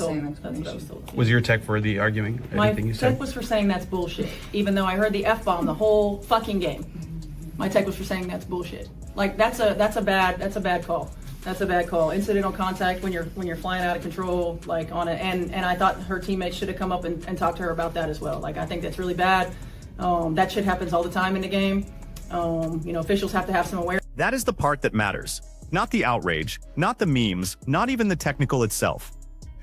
That's what I was told. Was your tech for the arguing? My Anything you said? tech was for saying that's bullshit, even though I heard the F-bomb the whole fucking game. My tech was for saying that's bullshit. Like that's a bad call. That's a bad call. Incidental contact when you're flying out of control, like on it. And I thought her teammates should have come up and talked to her about that as well. Like I think that's really bad. That shit happens all the time in the game. Officials have to have some awareness. That is the part that matters. Not the outrage, not the memes, not even the technical itself.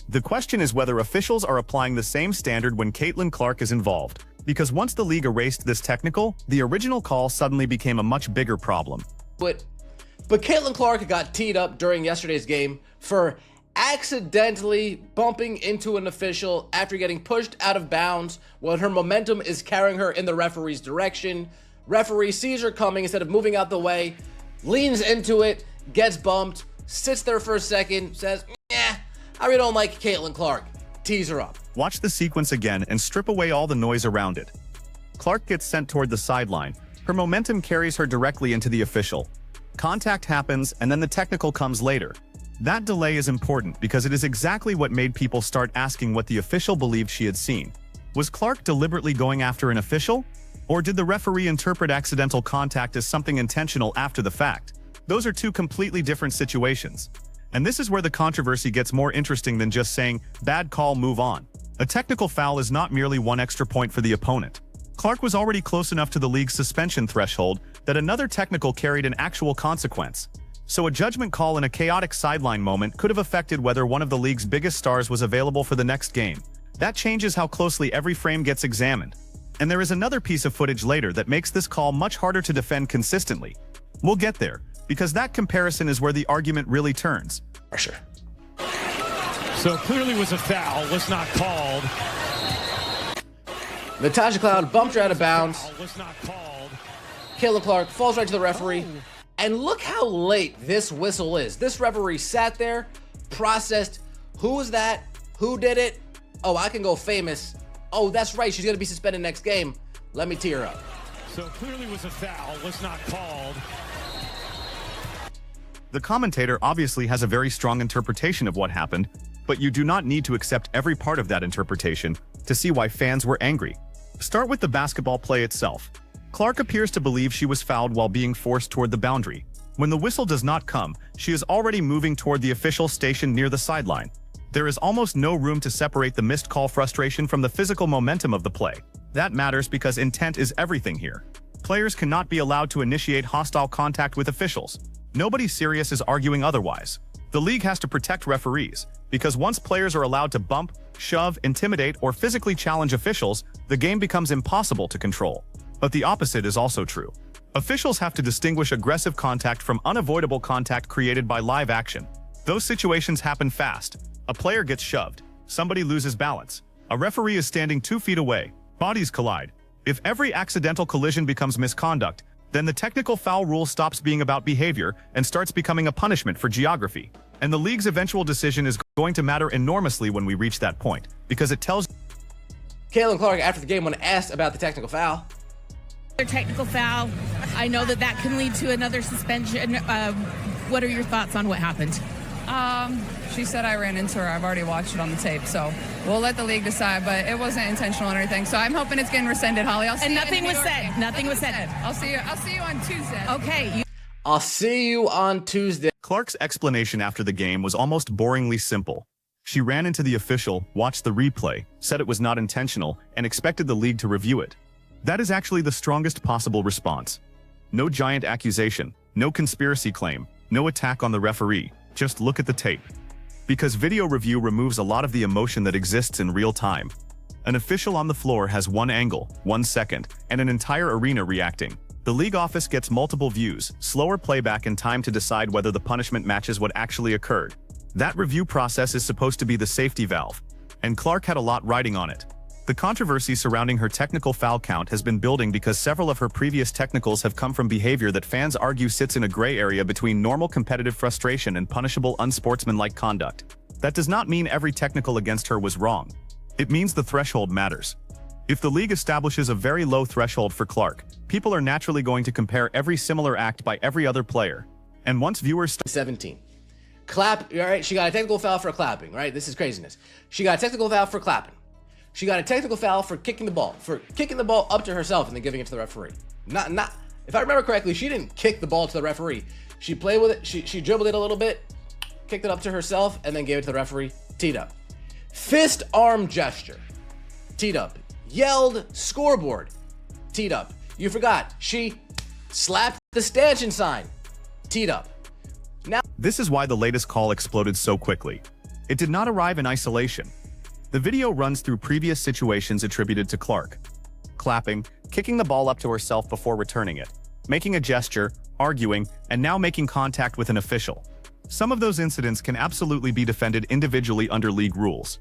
The question is whether officials are applying the same standard when Caitlin Clark is involved. Because once the league erased this technical, the original call suddenly became a much bigger problem. But Caitlin Clark got teed up during yesterday's game for accidentally bumping into an official after getting pushed out of bounds when her momentum is carrying her in the referee's direction. Referee sees her coming, instead of moving out the way, leans into it, gets bumped, sits there for a second, says, "Yeah, I really don't like Caitlin Clark." Tees her up. Watch the sequence again and strip away all the noise around it. Clark gets sent toward the sideline. Her momentum carries her directly into the official. Contact happens, and then the technical comes later. That delay is important because it is exactly what made people start asking what the official believed she had seen. Was Clark deliberately going after an official? Or did the referee interpret accidental contact as something intentional after the fact? Those are two completely different situations. And this is where the controversy gets more interesting than just saying, "Bad call, move on." A technical foul is not merely one extra point for the opponent. Clark was already close enough to the league's suspension threshold that another technical carried an actual consequence. So a judgment call in a chaotic sideline moment could have affected whether one of the league's biggest stars was available for the next game. That changes how closely every frame gets examined. And there is another piece of footage later that makes this call much harder to defend consistently. We'll get there, because that comparison is where the argument really turns. Pressure. So clearly was a foul, was not called. Natasha Cloud bumped her out of bounds. Was not called. Caitlin Clark falls right to the referee. And look how late this whistle is. This referee sat there, processed, who was that? Who did it? Oh, I can go famous. Oh, that's right, she's gonna be suspended next game. Let me tee her up. So clearly was a foul, was not called. The commentator obviously has a very strong interpretation of what happened, but you do not need to accept every part of that interpretation to see why fans were angry. Start with the basketball play itself. Clark appears to believe she was fouled while being forced toward the boundary. When the whistle does not come, she is already moving toward the official stationed near the sideline. There is almost no room to separate the missed call frustration from the physical momentum of the play. That matters because intent is everything here. Players cannot be allowed to initiate hostile contact with officials. Nobody serious is arguing otherwise. The league has to protect referees, because once players are allowed to bump, shove, intimidate, or physically challenge officials, the game becomes impossible to control. But the opposite is also true. Officials have to distinguish aggressive contact from unavoidable contact created by live action. Those situations happen fast. A player gets shoved. Somebody loses balance. A referee is standing 2 feet away. Bodies collide. If every accidental collision becomes misconduct, then the technical foul rule stops being about behavior and starts becoming a punishment for geography. And the league's eventual decision is going to matter enormously when we reach that point, because it tells. Caitlin Clark, after the game, when asked about the technical foul. Technical foul. I know that can lead to another suspension. What are your thoughts on what happened? She said I ran into her. I've already watched it on the tape, so we'll let the league decide, but it wasn't intentional or anything. So I'm hoping it's getting rescinded, Holly. I'll see And you nothing was said. game. Nothing was said. I'll see you on Tuesday. Okay. I'll see you on Tuesday. Clark's explanation after the game was almost boringly simple. She ran into the official, watched the replay, said it was not intentional, and expected the league to review it. That is actually the strongest possible response. No giant accusation, no conspiracy claim, no attack on the referee. Just look at the tape. Because video review removes a lot of the emotion that exists in real time. An official on the floor has one angle, 1 second, and an entire arena reacting. The league office gets multiple views, slower playback, and time to decide whether the punishment matches what actually occurred. That review process is supposed to be the safety valve. And Clark had a lot riding on it. The controversy surrounding her technical foul count has been building because several of her previous technicals have come from behavior that fans argue sits in a gray area between normal competitive frustration and punishable unsportsmanlike conduct. That does not mean every technical against her was wrong. It means the threshold matters. If the league establishes a very low threshold for Clark, people are naturally going to compare every similar act by every other player. And once viewers 17. All right, she got a technical foul for clapping, right? This is craziness. She got a technical foul for clapping. She got a technical foul for kicking the ball up to herself and then giving it to the referee. Not. If I remember correctly, she didn't kick the ball to the referee. She played with it. She dribbled it a little bit, kicked it up to herself, and then gave it to the referee. Teed up. Fist arm gesture. Teed up. Yelled scoreboard. Teed up. You forgot. She slapped the stanchion sign. Teed up. Now, This is why the latest call exploded so quickly. It did not arrive in isolation. The video runs through previous situations attributed to Clark. Clapping, kicking the ball up to herself before returning it, making a gesture, arguing, and now making contact with an official. Some of those incidents can absolutely be defended individually under league rules.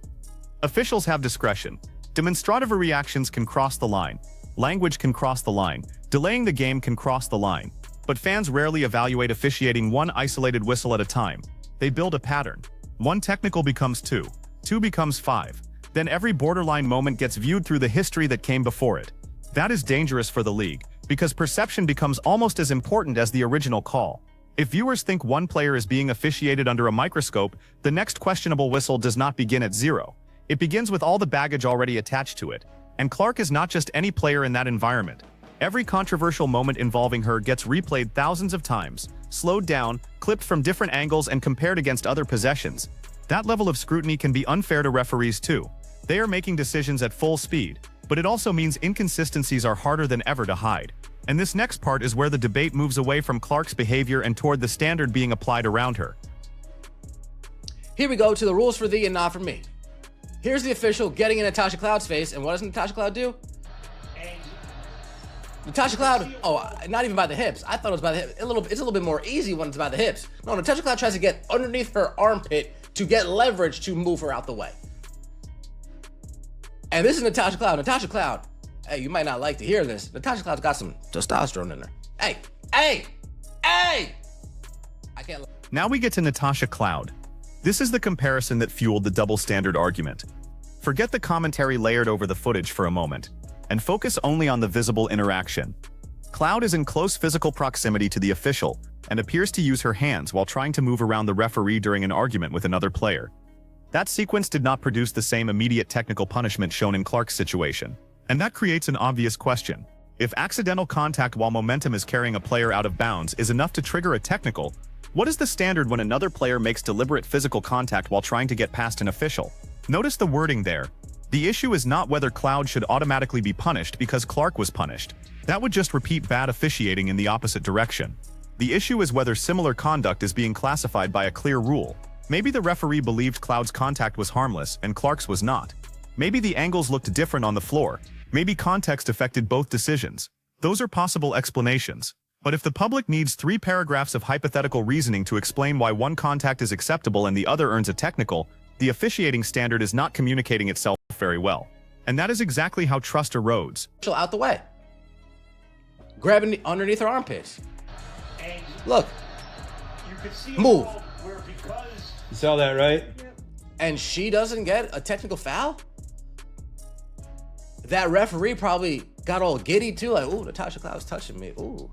Officials have discretion. Demonstrative reactions can cross the line. Language can cross the line. Delaying the game can cross the line. But fans rarely evaluate officiating one isolated whistle at a time. They build a pattern. One technical becomes two. Two becomes five. Then every borderline moment gets viewed through the history that came before it. That is dangerous for the league, because perception becomes almost as important as the original call. If viewers think one player is being officiated under a microscope, the next questionable whistle does not begin at zero. It begins with all the baggage already attached to it. And Clark is not just any player in that environment. Every controversial moment involving her gets replayed thousands of times, slowed down, clipped from different angles, and compared against other possessions. That level of scrutiny can be unfair to referees too. They are making decisions at full speed, but it also means inconsistencies are harder than ever to hide. And this next part is where the debate moves away from Clark's behavior and toward the standard being applied around her. here we go to the rules for thee and not for me. Here's the official getting in Natasha Cloud's face, and what does Natasha Cloud do? Natasha Cloud, not even by the hips. I thought it was by the hip. It's a little bit more easy when it's by the hips. No, Natasha Cloud tries to get underneath her armpit to get leverage to move her out the way. And this is Natasha Cloud. Natasha Cloud, hey, you might not like to hear this. Natasha Cloud's got some testosterone in her. Hey! I can't. Now we get to Natasha Cloud. This is the comparison that fueled the double standard argument. Forget the commentary layered over the footage for a moment, and focus only on the visible interaction. Cloud is in close physical proximity to the official and appears to use her hands while trying to move around the referee during an argument with another player. That sequence did not produce the same immediate technical punishment shown in Clark's situation. And that creates an obvious question. If accidental contact while momentum is carrying a player out of bounds is enough to trigger a technical, what is the standard when another player makes deliberate physical contact while trying to get past an official? Notice the wording there. The issue is not whether Cloud should automatically be punished because Clark was punished. That would just repeat bad officiating in the opposite direction. The issue is whether similar conduct is being classified by a clear rule. Maybe the referee believed Cloud's contact was harmless and Clark's was not. Maybe the angles looked different on the floor. Maybe context affected both decisions. Those are possible explanations. But if the public needs 3 paragraphs of hypothetical reasoning to explain why one contact is acceptable and the other earns a technical, the officiating standard is not communicating itself very well. And that is exactly how trust erodes. Out the way. Grabbing underneath her armpits. Look. Move. You saw that, right? And she doesn't get a technical foul? That referee probably got all giddy too, like, ooh, Natasha Cloud's touching me, ooh.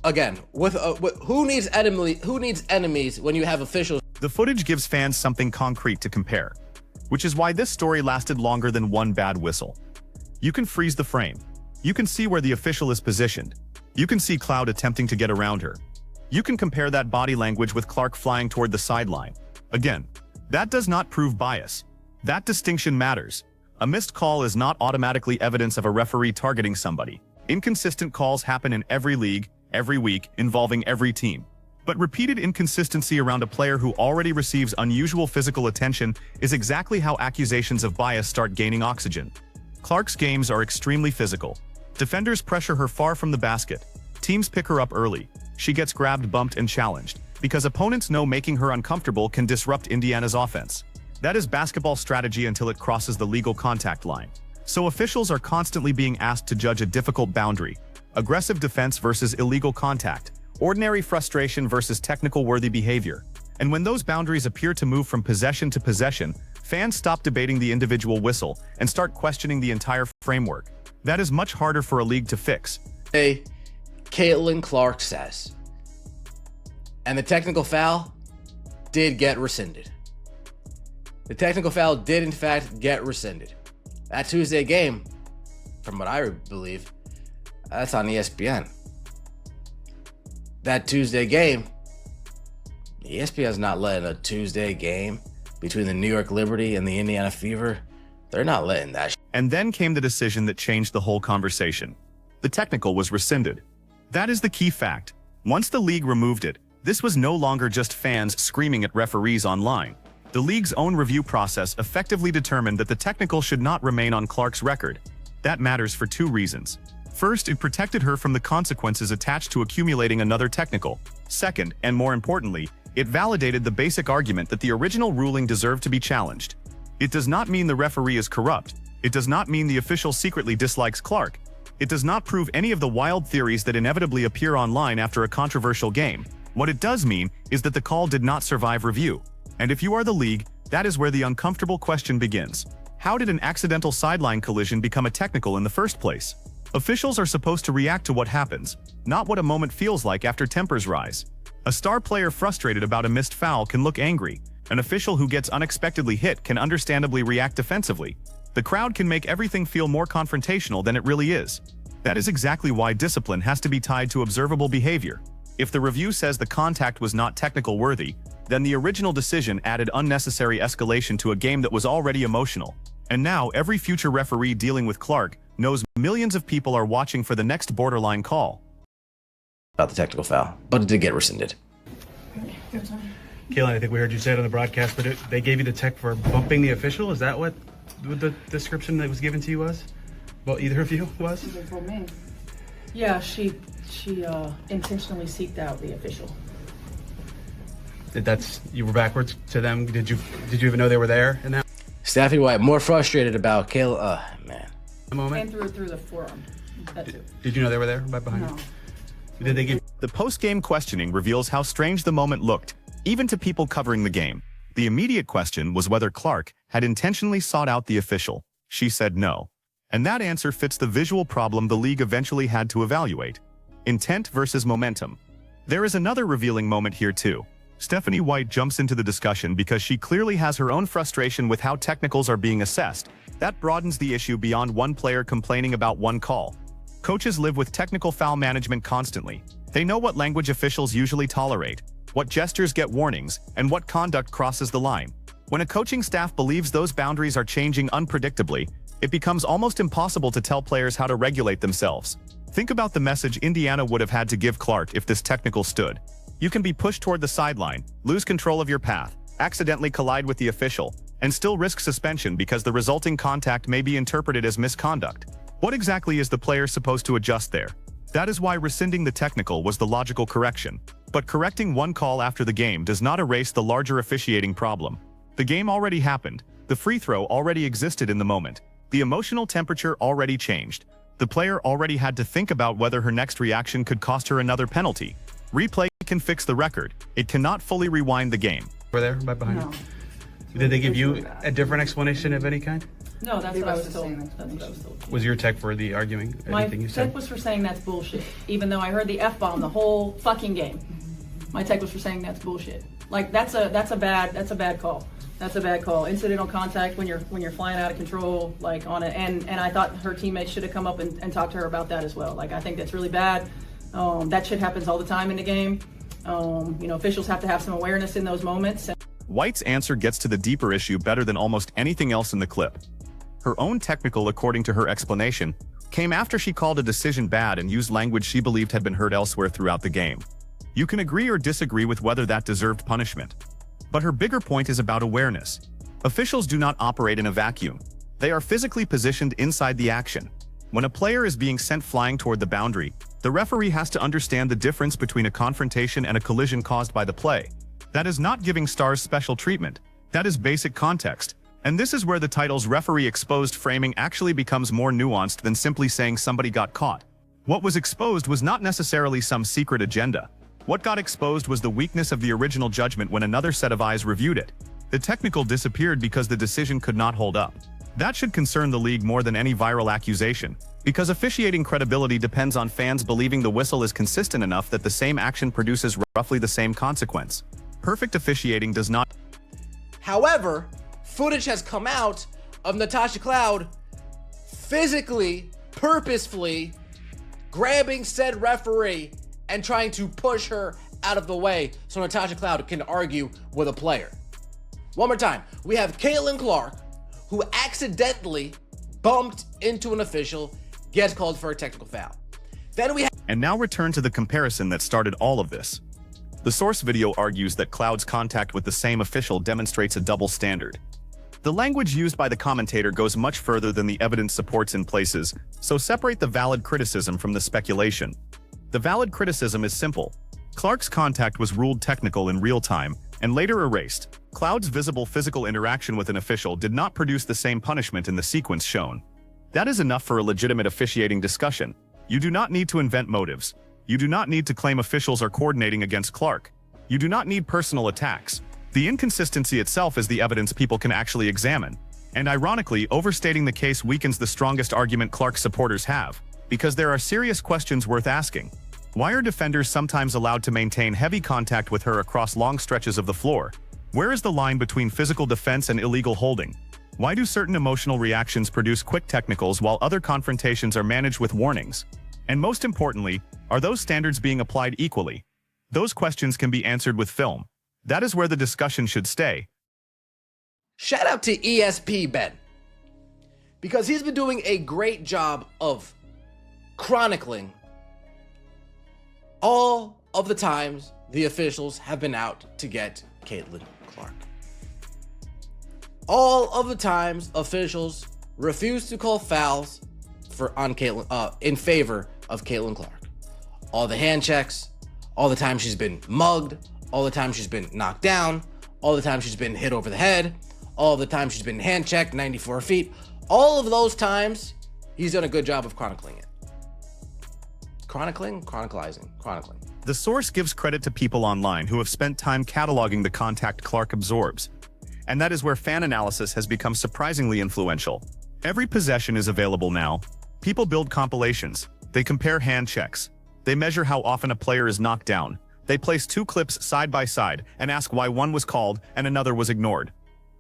Again, with who needs enemies when you have officials? The footage gives fans something concrete to compare, which is why this story lasted longer than one bad whistle. You can freeze the frame. You can see where the official is positioned. You can see Cloud attempting to get around her. You can compare that body language with Clark flying toward the sideline. Again, that does not prove bias. That distinction matters. A missed call is not automatically evidence of a referee targeting somebody. Inconsistent calls happen in every league, every week, involving every team. But repeated inconsistency around a player who already receives unusual physical attention is exactly how accusations of bias start gaining oxygen. Clark's games are extremely physical. Defenders pressure her far from the basket. Teams pick her up early. She gets grabbed, bumped, and challenged, because opponents know making her uncomfortable can disrupt Indiana's offense. That is basketball strategy until it crosses the legal contact line. So officials are constantly being asked to judge a difficult boundary: aggressive defense versus illegal contact, ordinary frustration versus technical worthy behavior. And when those boundaries appear to move from possession to possession, fans stop debating the individual whistle and start questioning the entire framework. That is much harder for a league to fix. Caitlin Clark says, And the technical foul did get rescinded. The technical foul did, in fact, get rescinded. That Tuesday game, from what I believe, that's on ESPN. That Tuesday game, ESPN's not letting a Tuesday game between the New York Liberty and the Indiana Fever. They're not letting that. And then came the decision that changed the whole conversation. The technical was rescinded. That is the key fact. Once the league removed it, this was no longer just fans screaming at referees online. The league's own review process effectively determined that the technical should not remain on Clark's record. That matters for two reasons. First, it protected her from the consequences attached to accumulating another technical. Second, and more importantly, it validated the basic argument that the original ruling deserved to be challenged. It does not mean the referee is corrupt. It does not mean the official secretly dislikes Clark. It does not prove any of the wild theories that inevitably appear online after a controversial game. What it does mean is that the call did not survive review. And if you are the league, that is where the uncomfortable question begins. How did an accidental sideline collision become a technical in the first place? Officials are supposed to react to what happens, not what a moment feels like after tempers rise. A star player frustrated about a missed foul can look angry. An official who gets unexpectedly hit can understandably react defensively. The crowd can make everything feel more confrontational than it really is. That is exactly why discipline has to be tied to observable behavior. If the review says the contact was not technical worthy, then the original decision added unnecessary escalation to a game that was already emotional. And now every future referee dealing with Clark knows millions of people are watching for the next borderline call. About the technical foul, but it did get rescinded. Kaylin, I think we heard you say it on the broadcast, but they gave you the tech for bumping the official? Is that what the description that was given to you was? Well, either of you was? Yeah, she intentionally seeked out the official. You were backwards to them? Did you even know they were there in that Staffy White more frustrated about Kayla. Man. And moment? through the forearm. That too. Did you know they were there right behind No. you? Did they give The post-game questioning reveals how strange the moment looked, even to people covering the game. The immediate question was whether Clark had intentionally sought out the official. She said no. And that answer fits the visual problem the league eventually had to evaluate. Intent versus momentum. There is another revealing moment here too. Stephanie White jumps into the discussion because she clearly has her own frustration with how technicals are being assessed. That broadens the issue beyond one player complaining about one call. Coaches live with technical foul management constantly. They know what language officials usually tolerate, what gestures get warnings, and what conduct crosses the line. When a coaching staff believes those boundaries are changing unpredictably, it becomes almost impossible to tell players how to regulate themselves. Think about the message Indiana would have had to give Clark if this technical stood. You can be pushed toward the sideline, lose control of your path, accidentally collide with the official, and still risk suspension because the resulting contact may be interpreted as misconduct. What exactly is the player supposed to adjust there? That is why rescinding the technical was the logical correction. But correcting one call after the game does not erase the larger officiating problem. The game already happened. The free throw already existed in the moment. The emotional temperature already changed. The player already had to think about whether her next reaction could cost her another penalty. Replay can fix the record. It cannot fully rewind the game. were there right behind No. you? Did they give you a different explanation of any kind? No, that's what I was told. That's what I was told. Was your tech for the arguing My anything you said? tech was for saying that's bullshit, even though I heard the F-bomb the whole fucking game. My tech was for saying that's bullshit. Like that's a bad call. That's a bad call. Incidental contact when you're flying out of control, like on it. And I thought her teammates should have come up and talked to her about that as well. Like I think that's really bad. That shit happens all the time in the game. Officials have to have some awareness in those moments. White's answer gets to the deeper issue better than almost anything else in the clip. Her own technical, according to her explanation, came after she called a decision bad and used language she believed had been heard elsewhere throughout the game. You can agree or disagree with whether that deserved punishment. But her bigger point is about awareness. Officials do not operate in a vacuum. They are physically positioned inside the action. When a player is being sent flying toward the boundary, the referee has to understand the difference between a confrontation and a collision caused by the play. That is not giving stars special treatment. That is basic context. And this is where the title's referee exposed framing actually becomes more nuanced than simply saying somebody got caught. What was exposed was not necessarily some secret agenda. What got exposed was the weakness of the original judgment when another set of eyes reviewed it. The technical disappeared because the decision could not hold up. That should concern the league more than any viral accusation, because officiating credibility depends on fans believing the whistle is consistent enough that the same action produces roughly the same consequence. Perfect officiating does not. However, footage has come out of Natasha Cloud physically, purposefully grabbing said referee and trying to push her out of the way so Natasha Cloud can argue with a player. One more time, we have Caitlin Clark, who accidentally bumped into an official, gets called for a technical foul. Then we have... And now return to the comparison that started all of this. The source video argues that Cloud's contact with the same official demonstrates a double standard. The language used by the commentator goes much further than the evidence supports in places, so separate the valid criticism from the speculation. The valid criticism is simple. Clark's contact was ruled technical in real time and later erased. Cloud's visible physical interaction with an official did not produce the same punishment in the sequence shown. That is enough for a legitimate officiating discussion. You do not need to invent motives. You do not need to claim officials are coordinating against Clark. You do not need personal attacks. The inconsistency itself is the evidence people can actually examine. And ironically, overstating the case weakens the strongest argument Clark supporters have, because there are serious questions worth asking. Why are defenders sometimes allowed to maintain heavy contact with her across long stretches of the floor? Where is the line between physical defense and illegal holding? Why do certain emotional reactions produce quick technicals while other confrontations are managed with warnings? And most importantly, are those standards being applied equally? Those questions can be answered with film. That is where the discussion should stay. Shout out to ESP Ben, because he's been doing a great job of chronicling all of the times the officials have been out to get Caitlin Clark. All of the times officials refuse to call fouls in favor of Caitlin Clark. All the hand checks, all the time she's been mugged, all the time she's been knocked down, all the time she's been hit over the head, all the time she's been hand checked 94 feet. All of those times, he's done a good job of chronicling it. Chronicling. The source gives credit to people online who have spent time cataloging the contact Clark absorbs. And that is where fan analysis has become surprisingly influential. Every possession is available now. People build compilations. They compare hand checks. They measure how often a player is knocked down. They place two clips side by side and ask why one was called and another was ignored.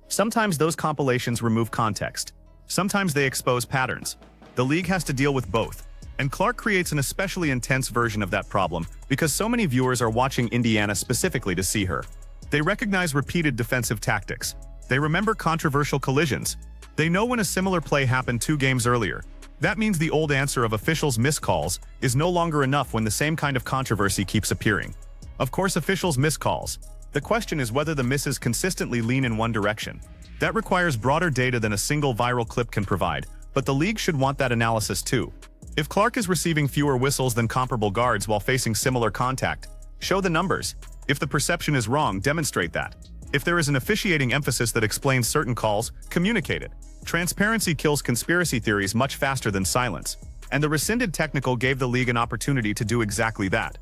Sometimes those compilations remove context. Sometimes they expose patterns. The league has to deal with both. And Clark creates an especially intense version of that problem because so many viewers are watching Indiana specifically to see her. They recognize repeated defensive tactics. They remember controversial collisions. They know when a similar play happened 2 games earlier. That means the old answer of officials' missed calls is no longer enough when the same kind of controversy keeps appearing. Of course, officials miss calls. The question is whether the misses consistently lean in one direction. That requires broader data than a single viral clip can provide, but the league should want that analysis too. If Clark is receiving fewer whistles than comparable guards while facing similar contact, show the numbers. If the perception is wrong, demonstrate that. If there is an officiating emphasis that explains certain calls, communicate it. Transparency kills conspiracy theories much faster than silence. And the rescinded technical gave the league an opportunity to do exactly that.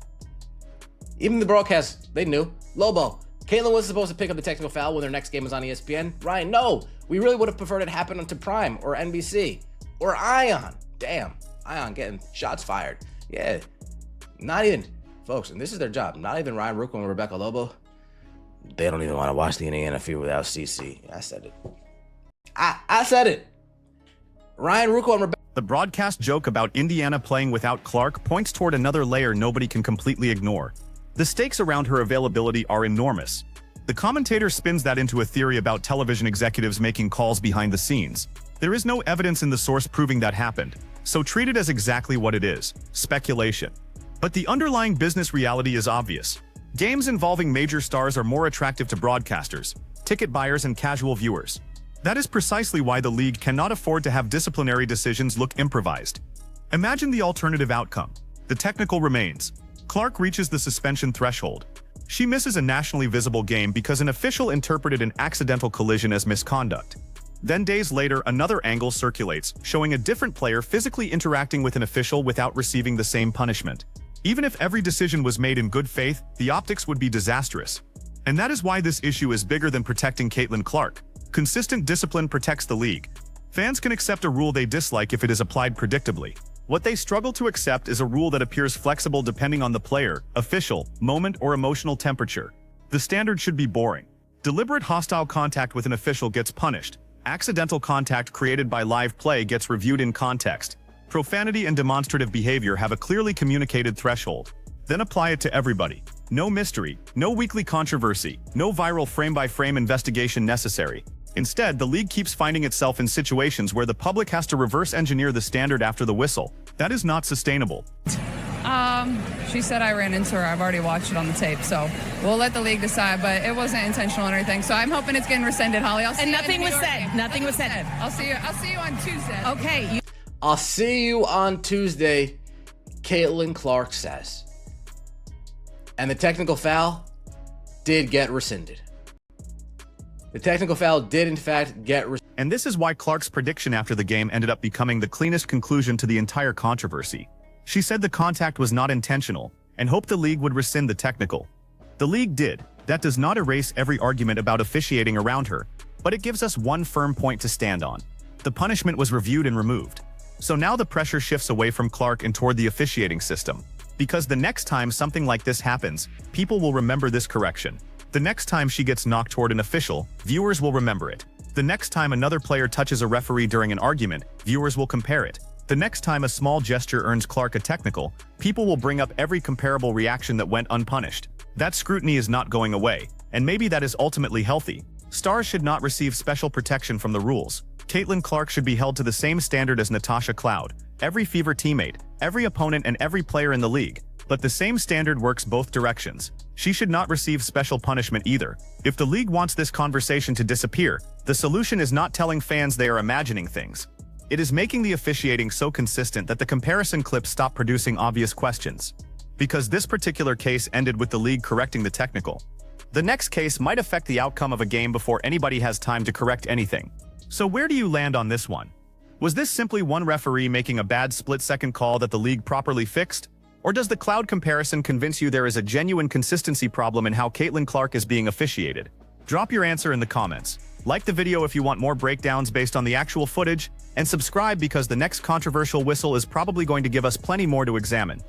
Even the broadcast, they knew. Lobo, Caitlin was supposed to pick up the technical foul when their next game was on ESPN. Ryan, no. We really would have preferred it happen onto Prime or NBC or Ion. Damn, Ion getting shots fired. Yeah, not even, folks, and this is their job. Not even Ryan Rucco and Rebecca Lobo. They don't even want to watch the Indiana Fever without CC. I said it. I said it. Ryan Rucco and Rebecca. The broadcast joke about Indiana playing without Clark points toward another layer nobody can completely ignore. The stakes around her availability are enormous. The commentator spins that into a theory about television executives making calls behind the scenes. There is no evidence in the source proving that happened, so treat it as exactly what it is: speculation. But the underlying business reality is obvious. Games involving major stars are more attractive to broadcasters, ticket buyers, and casual viewers. That is precisely why the league cannot afford to have disciplinary decisions look improvised. Imagine the alternative outcome. The technical remains. Clark reaches the suspension threshold. She misses a nationally visible game because an official interpreted an accidental collision as misconduct. Then days later, another angle circulates, showing a different player physically interacting with an official without receiving the same punishment. Even if every decision was made in good faith, the optics would be disastrous. And that is why this issue is bigger than protecting Caitlin Clark. Consistent discipline protects the league. Fans can accept a rule they dislike if it is applied predictably. What they struggle to accept is a rule that appears flexible depending on the player, official, moment, or emotional temperature. The standard should be boring. Deliberate hostile contact with an official gets punished. Accidental contact created by live play gets reviewed in context. Profanity and demonstrative behavior have a clearly communicated threshold. Then apply it to everybody. No mystery, no weekly controversy, no viral frame-by-frame investigation necessary. Instead, the league keeps finding itself in situations where the public has to reverse engineer the standard after the whistle. That is not sustainable. She said I ran into her. I've already watched it on the tape, so we'll let the league decide, but it wasn't intentional or anything. So I'm hoping it's getting rescinded, Holly. I'll see And you nothing in the was New York said. game. Nothing was said. I'll see you on Tuesday. Okay. I'll see you on Tuesday, Caitlin Clark says. And the technical foul did get rescinded. The technical foul did, in fact, get rescinded. And this is why Clark's prediction after the game ended up becoming the cleanest conclusion to the entire controversy. She said the contact was not intentional and hoped the league would rescind the technical. The league did. That does not erase every argument about officiating around her, but it gives us one firm point to stand on. The punishment was reviewed and removed. So now the pressure shifts away from Clark and toward the officiating system. Because the next time something like this happens, people will remember this correction. The next time she gets knocked toward an official, viewers will remember it. The next time another player touches a referee during an argument, viewers will compare it. The next time a small gesture earns Clark a technical, people will bring up every comparable reaction that went unpunished. That scrutiny is not going away, and maybe that is ultimately healthy. Stars should not receive special protection from the rules. Caitlin Clark should be held to the same standard as Natasha Cloud, every Fever teammate, every opponent, and every player in the league. But the same standard works both directions. She should not receive special punishment either. If the league wants this conversation to disappear, the solution is not telling fans they are imagining things. It is making the officiating so consistent that the comparison clips stop producing obvious questions. Because this particular case ended with the league correcting the technical. The next case might affect the outcome of a game before anybody has time to correct anything. So where do you land on this one? Was this simply one referee making a bad split-second call that the league properly fixed? Or does the cloud comparison convince you there is a genuine consistency problem in how Caitlin Clark is being officiated? Drop your answer in the comments. Like the video if you want more breakdowns based on the actual footage, and subscribe because the next controversial whistle is probably going to give us plenty more to examine.